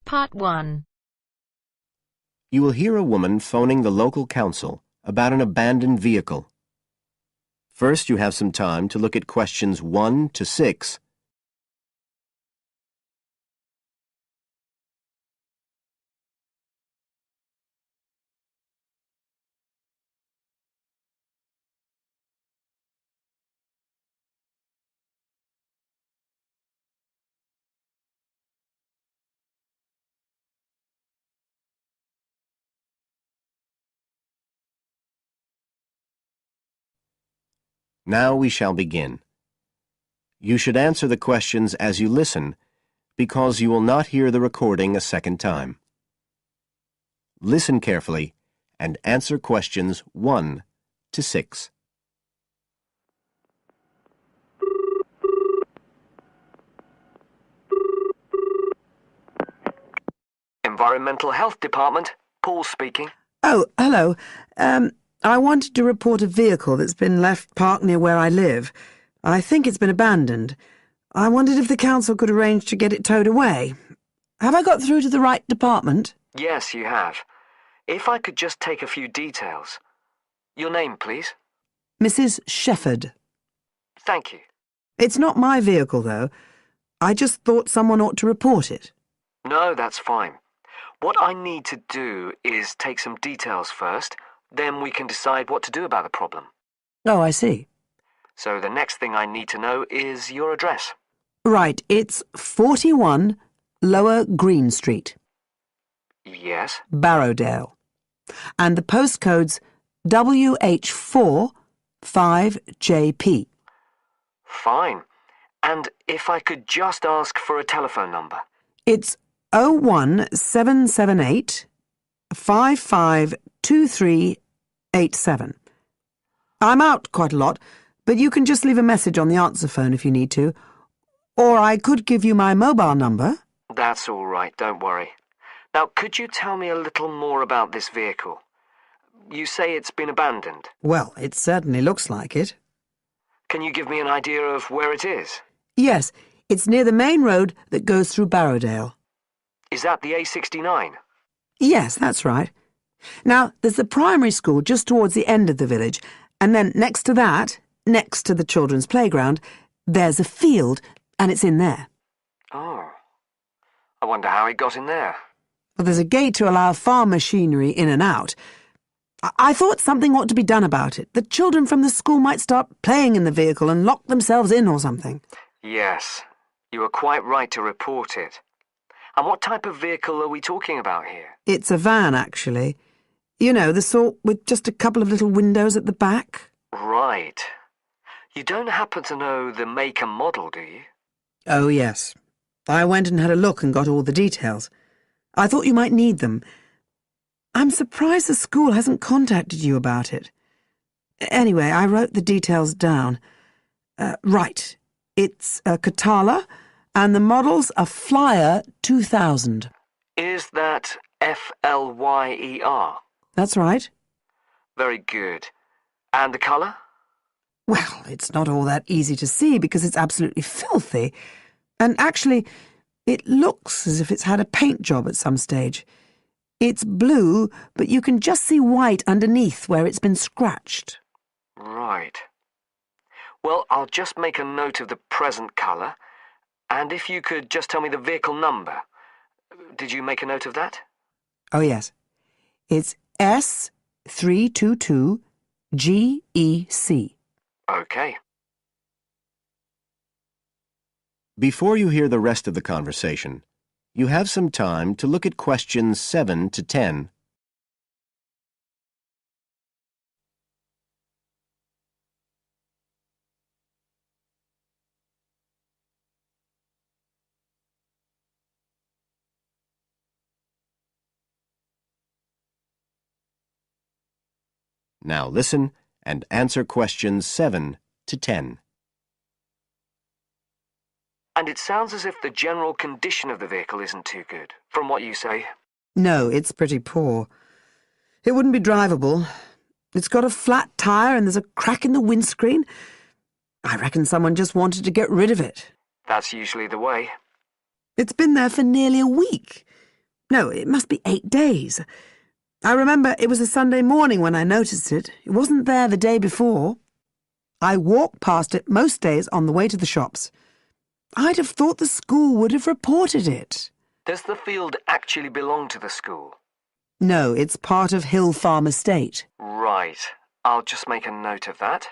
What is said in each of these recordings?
Part 1. You will hear a woman phoning the local council about an abandoned vehicle. First, you have some time to look at questions 1 to 6. Now we shall begin. You should answer the questions as you listen, because you will not hear the recording a second time. Listen carefully and answer questions 1 to 6. Environmental Health Department, Paul speaking. Oh, hello. I wanted to report a vehicle that's been left parked near where I live. I think it's been abandoned. I wondered if the council could arrange to get it towed away. Have I got through to the right department? Yes, you have. If I could just take a few details. Your name, please? Mrs. Shepherd. Thank you. It's not my vehicle, though. I just thought someone ought to report it. No, that's fine. What I need to do is take some details first, then we can decide what to do about the problem. Oh, I see. So the next thing I need to know is your address. Right, it's 41 Lower Green Street, Yes? Barrowdale. And the postcode's WH4 5JP. Fine. And if I could just ask for a telephone number. It's 01778 552387. I'm out quite a lot, but you can just leave a message on the answer phone if you need to. Or I could give you my mobile number. That's all right, don't worry. Now, could you tell me a little more about this vehicle? You say it's been abandoned. Well, it certainly looks like it. Can you give me an idea of where it is? Yes, it's near the main road that goes through Barrowdale. Is that the A69? Yes, that's right. Now, there's the primary school just towards the end of the village, and then next to that, next to the children's playground, there's a field, and it's in there. Oh. I wonder how it got in there. Well, there's a gate to allow farm machinery in and out. I thought something ought to be done about it. The children from the school might start playing in the vehicle and lock themselves in or something. Yes, you were quite right to report it. And what type of vehicle are we talking about here? It's a van, actually. You know, the sort with just a couple of little windows at the back. Right. You don't happen to know the make and model, do you? Oh, yes. I went and had a look and got all the details. I thought you might need them. I'm surprised the school hasn't contacted you about it. Anyway, I wrote the details down. Right. It's a Catala, and the model's a Flyer 2000. Is that Flyer? That's right. Very good. And the colour? Well, it's not all that easy to see because it's absolutely filthy. And actually, it looks as if it's had a paint job at some stage. It's blue, but you can just see white underneath where it's been scratched. Right. Well, I'll just make a note of the present colour. And if you could just tell me the vehicle number. Did you make a note of that? Oh, yes. It's S322GEC. Okay. Before you hear the rest of the conversation, you have some time to look at questions 7 to 10. Now listen and answer questions 7 to 10. And it sounds as if the general condition of the vehicle isn't too good, from what you say. No, it's pretty poor. It wouldn't be drivable. It's got a flat tyre and there's a crack in the windscreen. I reckon someone just wanted to get rid of it. That's usually the way. It's been there for nearly a week. No, it must be 8 days. I remember it was a Sunday morning when I noticed it. It wasn't there the day before. I walk past it most days on the way to the shops. I'd have thought the school would have reported it. Does the field actually belong to the school? No, it's part of Hill Farm Estate. Right. I'll just make a note of that.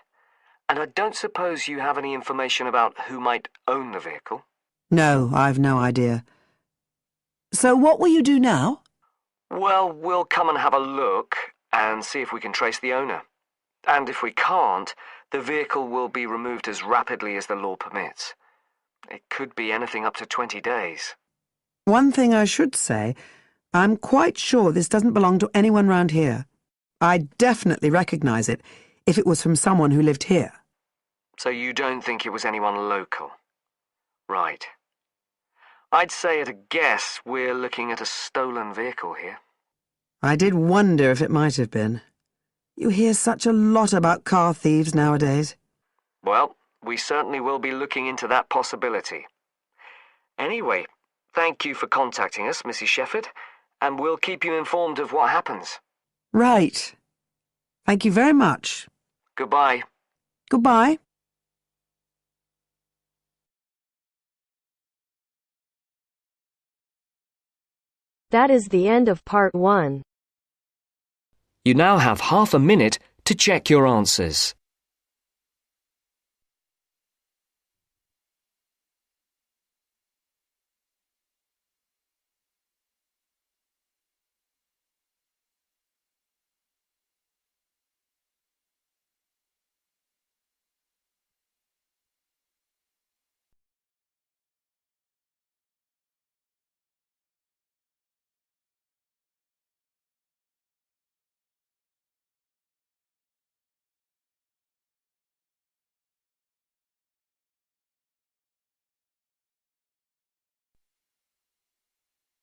And I don't suppose you have any information about who might own the vehicle? No, I've no idea. So what will you do now? Well, we'll come and have a look and see if we can trace the owner. And if we can't, the vehicle will be removed as rapidly as the law permits. It could be anything up to 20 days. One thing I should say, I'm quite sure this doesn't belong to anyone round here. I'd definitely recognise it if it was from someone who lived here. So you don't think it was anyone local? Right. I'd say at a guess we're looking at a stolen vehicle here. I did wonder if it might have been. You hear such a lot about car thieves nowadays. Well, we certainly will be looking into that possibility. Anyway, thank you for contacting us, Mrs. Shefford, and we'll keep you informed of what happens. Right. Thank you very much. Goodbye. Goodbye. That is the end of part 1. You now have half a minute to check your answers.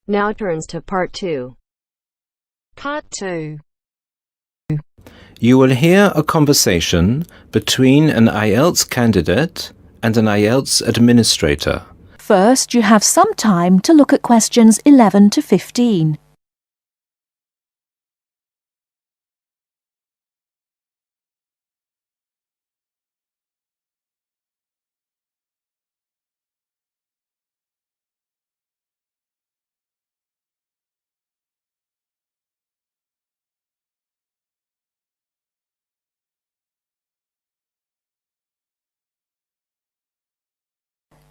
Now turns to part 2. Part 2. You will hear a conversation between an Ielts candidate and an Ielts administrator. First, you have some time to look at questions 11 to 15.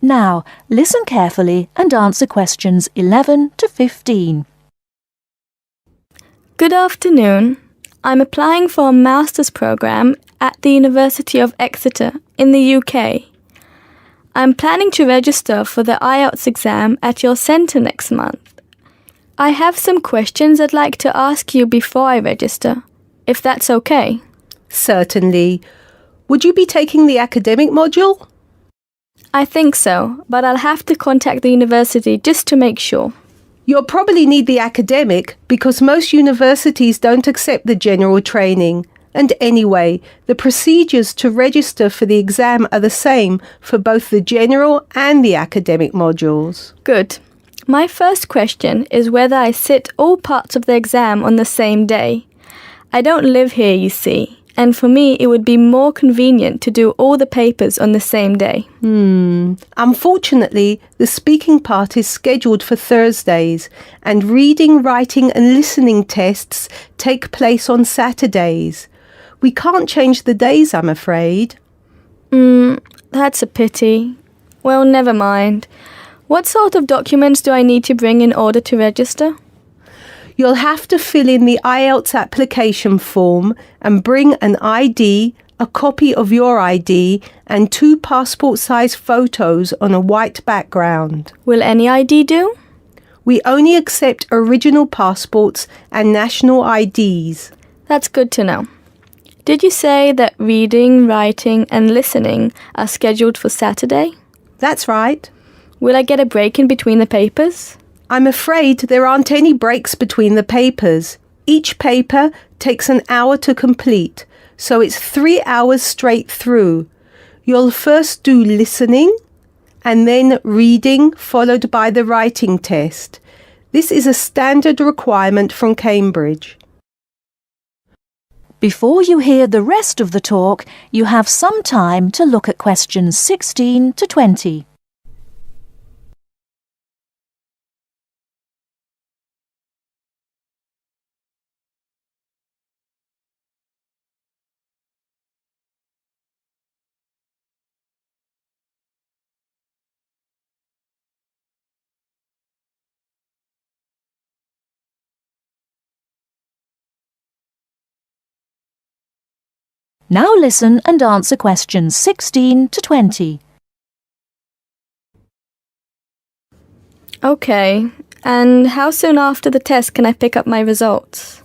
Now, listen carefully and answer questions 11 to 15. Good afternoon. I'm applying for a master's program at the University of Exeter in the UK. I'm planning to register for the Ielts exam at your centre next month. I have some questions I'd like to ask you before I register, if that's okay. Certainly. Would you be taking the academic module? I think so, but I'll have to contact the university just to make sure. You'll probably need the academic because most universities don't accept the general training. And anyway, the procedures to register for the exam are the same for both the general and the academic modules. Good. My first question is whether I sit all parts of the exam on the same day. I don't live here, you see, and for me it would be more convenient to do all the papers on the same day. Unfortunately, the speaking part is scheduled for Thursdays, and reading, writing and listening tests take place on Saturdays. We can't change the days, I'm afraid. That's a pity. Well, never mind. What sort of documents do I need to bring in order to register? You'll have to fill in the Ielts application form and bring an ID, a copy of your ID, and 2 passport-size photos on a white background. Will any ID do? We only accept original passports and national IDs. That's good to know. Did you say that reading, writing and listening are scheduled for Saturday? That's right. Will I get a break in between the papers? I'm afraid there aren't any breaks between the papers. Each paper takes an hour to complete, so it's 3 hours straight through. You'll first do listening, and then reading, followed by the writing test. This is a standard requirement from Cambridge. Before you hear the rest of the talk, you have some time to look at questions 16 to 20. Now listen and answer questions 16 to 20. Okay, and how soon after the test can I pick up my results?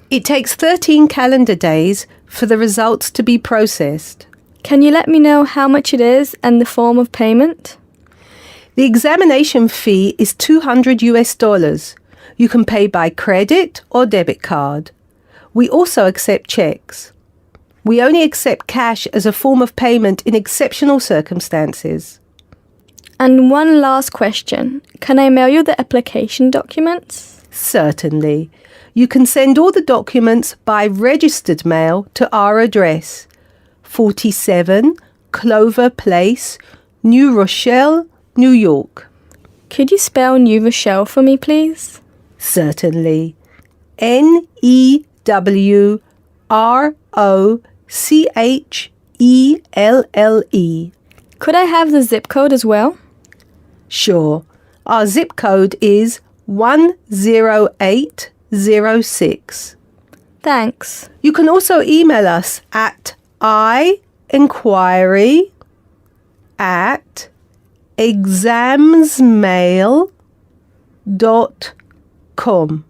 It takes 13 calendar days for the results to be processed. Can you let me know how much it is and the form of payment? The examination fee is $200. You can pay by credit or debit card. We also accept checks. We only accept cash as a form of payment in exceptional circumstances. And one last question. Can I mail you the application documents? Certainly. You can send all the documents by registered mail to our address, 47 Clover Place, New Rochelle, New York. Could you spell New Rochelle for me, please? Certainly. Newrochle. Could I have the zip code as well? Sure. Our zip code is 10806. Thanks. You can also email us at inquiry@examsmail.com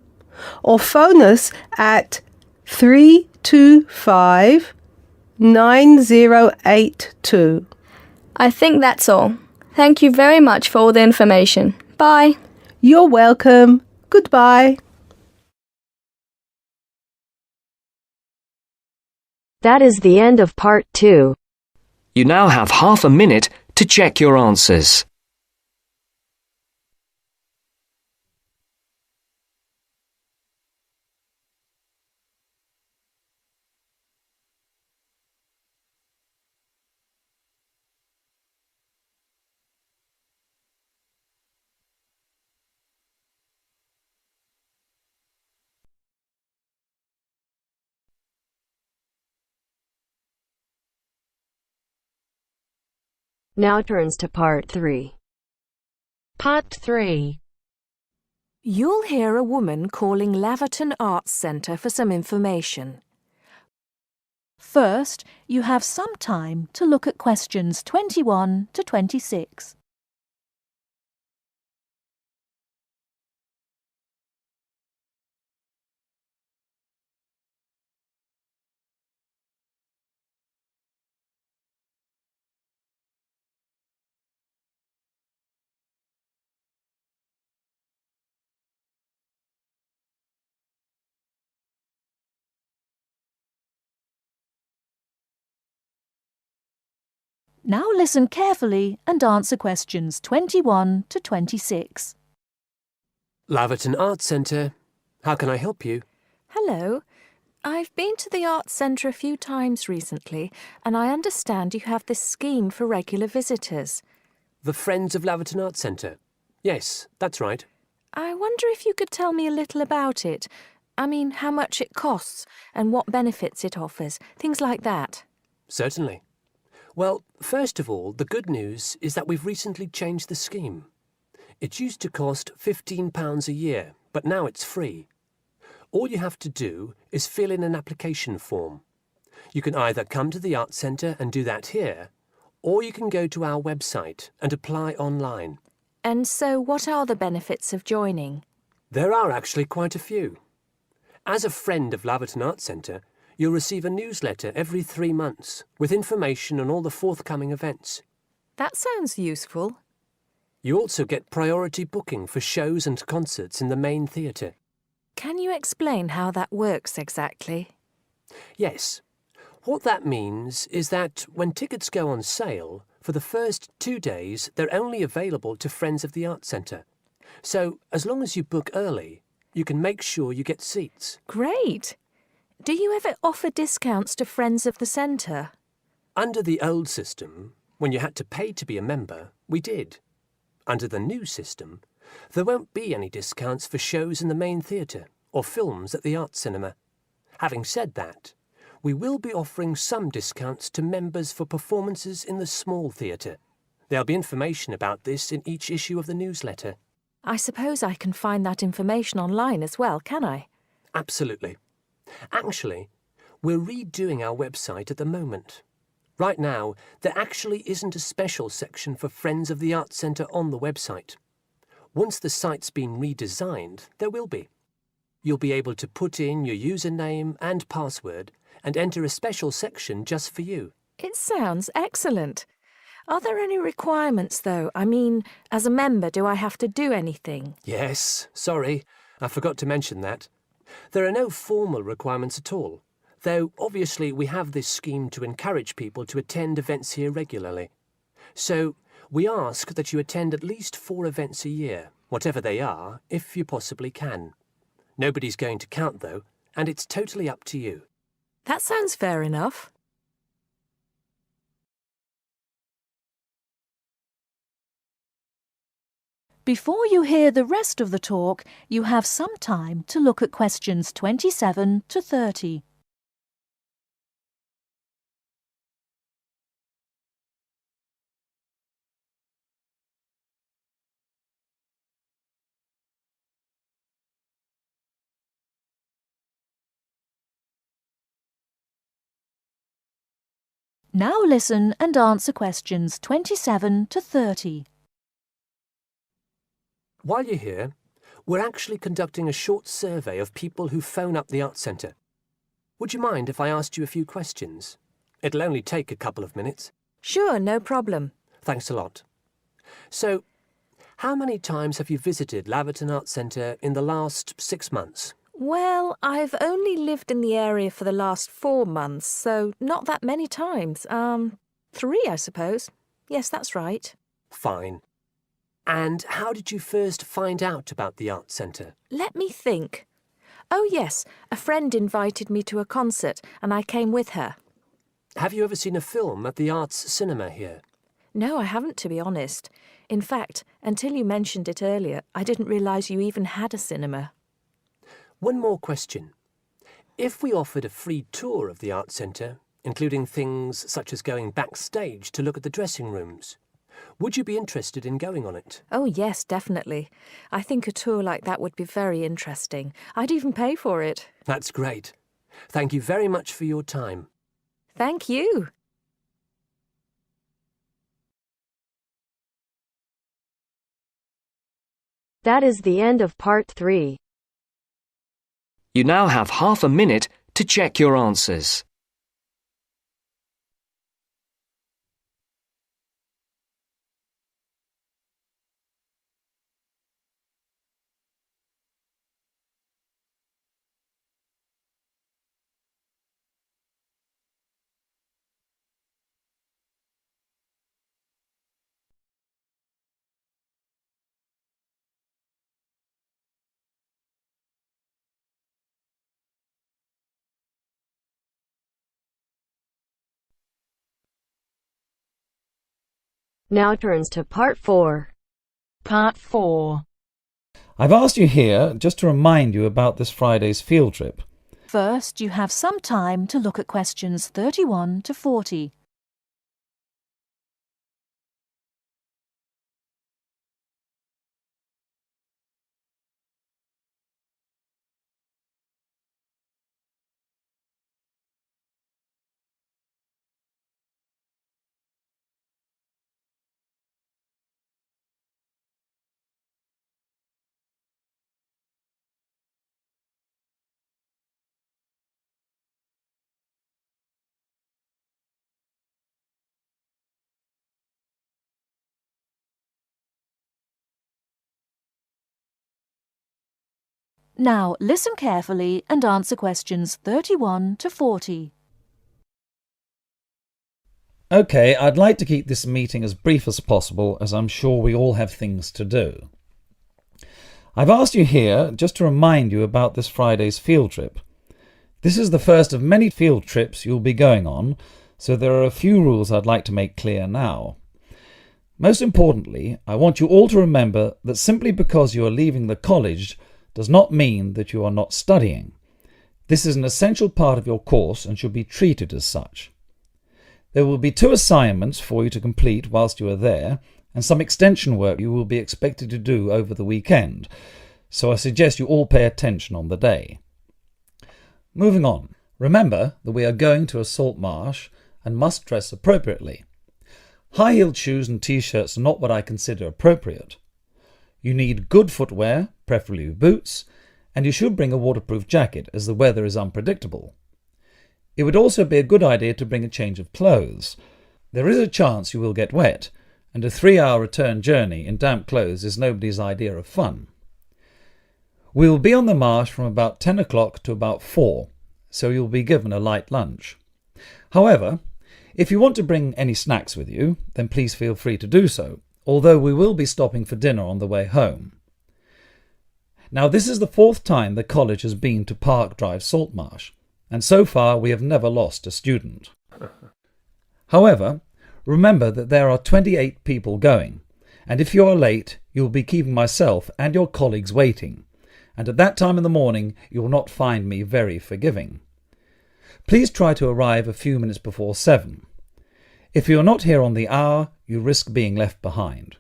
or phone us at 325-9082. I think that's all. Thank you very much for all the information. Bye. You're welcome. Goodbye. That is the end of part 2. You now have half a minute to check your answers. Now turns to part 3. Part 3. You'll hear a woman calling Laverton Arts Centre for some information. First, you have some time to look at questions 21 to 26. Now listen carefully and answer questions 21 to 26. Laverton Arts Centre. How can I help you? Hello. I've been to the Arts Centre a few times recently, and I understand you have this scheme for regular visitors. The Friends of Laverton Arts Centre. Yes, that's right. I wonder if you could tell me a little about it. I mean, how much it costs and what benefits it offers, things like that. Certainly. Well, first of all, the good news is that we've recently changed the scheme. It used to cost £15 a year, but now it's free. All you have to do is fill in an application form. You can either come to the Arts Centre and do that here, or you can go to our website and apply online. And so what are the benefits of joining? There are actually quite a few. As a friend of Laverton Arts Centre, you'll receive a newsletter every 3 months with information on all the forthcoming events. That sounds useful. You also get priority booking for shows and concerts in the main theatre. Can you explain how that works exactly? Yes. What that means is that when tickets go on sale, for the first 2 days they're only available to Friends of the Arts Centre. So, as long as you book early, you can make sure you get seats. Great. Do you ever offer discounts to friends of the centre? Under the old system, when you had to pay to be a member, we did. Under the new system, there won't be any discounts for shows in the main theatre or films at the Arts Cinema. Having said that, we will be offering some discounts to members for performances in the small theatre. There'll be information about this in each issue of the newsletter. I suppose I can find that information online as well, can I? Absolutely. Actually, we're redoing our website at the moment. Right now, there actually isn't a special section for Friends of the Arts Centre on the website. Once the site's been redesigned, there will be. You'll be able to put in your username and password and enter a special section just for you. It sounds excellent. Are there any requirements, though? I mean, as a member, do I have to do anything? Yes, sorry, I forgot to mention that. There are no formal requirements at all, though obviously we have this scheme to encourage people to attend events here regularly. So we ask that you attend at least 4 events a year, whatever they are, if you possibly can. Nobody's going to count, though, and it's totally up to you. That sounds fair enough. Before you hear the rest of the talk, you have some time to look at questions 27 to 30. Now listen and answer questions 27 to 30. While you're here, we're actually conducting a short survey of people who phone up the Arts Centre. Would you mind if I asked you a few questions? It'll only take a couple of minutes. Sure, no problem. Thanks a lot. So, how many times have you visited Laverton Arts Centre in the last 6 months? Well, I've only lived in the area for the last 4 months, so not that many times. 3, I suppose. Yes, that's right. Fine. And how did you first find out about the Arts Centre? Let me think. Oh, yes, a friend invited me to a concert, and I came with her. Have you ever seen a film at the Arts Cinema here? No, I haven't, to be honest. In fact, until you mentioned it earlier, I didn't realise you even had a cinema. One more question. If we offered a free tour of the Arts Centre, including things such as going backstage to look at the dressing rooms, would you be interested in going on it? Oh, yes, definitely. I think a tour like that would be very interesting. I'd even pay for it. That's great. Thank you very much for your time. Thank you. That is the end of part 3. You now have half a minute to check your answers. Now turns to part 4. Part 4. I've asked you here just to remind you about this Friday's field trip. First, you have some time to look at questions 31 to 40. Now listen carefully and answer questions 31 to 40. OK, I'd like to keep this meeting as brief as possible, as I'm sure we all have things to do. I've asked you here just to remind you about this Friday's field trip. This is the first of many field trips you'll be going on, so there are a few rules I'd like to make clear now. Most importantly, I want you all to remember that simply because you are leaving the college does not mean that you are not studying. This is an essential part of your course and should be treated as such. There will be 2 assignments for you to complete whilst you are there, and some extension work you will be expected to do over the weekend, so I suggest you all pay attention on the day. Moving on, remember that we are going to a salt marsh and must dress appropriately. High-heeled shoes and t-shirts are not what I consider appropriate. You need good footwear, preferably boots, and you should bring a waterproof jacket as the weather is unpredictable. It would also be a good idea to bring a change of clothes. There is a chance you will get wet, and a 3-hour return journey in damp clothes is nobody's idea of fun. We will be on the marsh from about 10 o'clock to about 4, so you'll be given a light lunch. However, if you want to bring any snacks with you, then please feel free to do so, although we will be stopping for dinner on the way home. Now, this is the 4th time the college has been to Park Drive Saltmarsh, and so far we have never lost a student. However, remember that there are 28 people going, and if you are late, you will be keeping myself and your colleagues waiting, and at that time in the morning you will not find me very forgiving. Please try to arrive a few minutes before 7. If you are not here on the hour, you risk being left behind.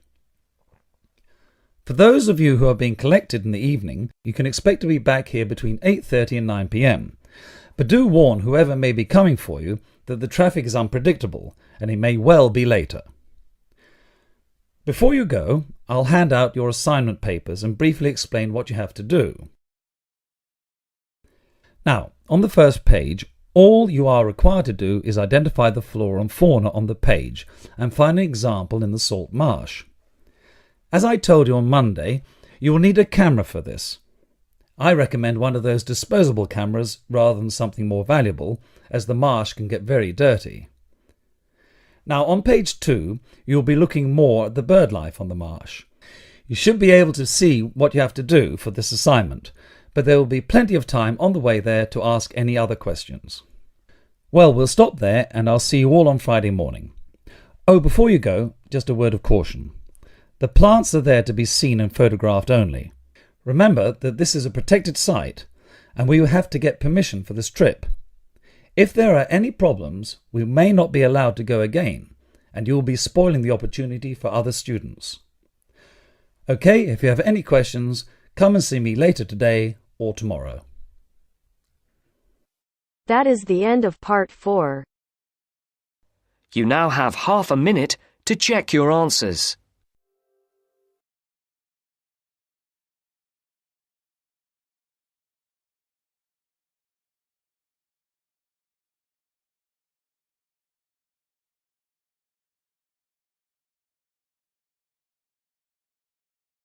For those of you who are being collected in the evening, you can expect to be back here between 8:30 and 9 p.m. But do warn whoever may be coming for you that the traffic is unpredictable and it may well be later. Before you go, I'll hand out your assignment papers and briefly explain what you have to do. Now, on the first page, all you are required to do is identify the flora and fauna on the page and find an example in the salt marsh. As I told you on Monday, you will need a camera for this. I recommend one of those disposable cameras rather than something more valuable, as the marsh can get very dirty. Now on page 2, you'll be looking more at the bird life on the marsh. You should be able to see what you have to do for this assignment, but there will be plenty of time on the way there to ask any other questions. Well, we'll stop there and I'll see you all on Friday morning. Oh, before you go, just a word of caution. The plants are there to be seen and photographed only. Remember that this is a protected site and we will have to get permission for this trip. If there are any problems, we may not be allowed to go again, and you will be spoiling the opportunity for other students. Okay, if you have any questions, come and see me later today or tomorrow. That is the end of part 4. You now have half a minute to check your answers.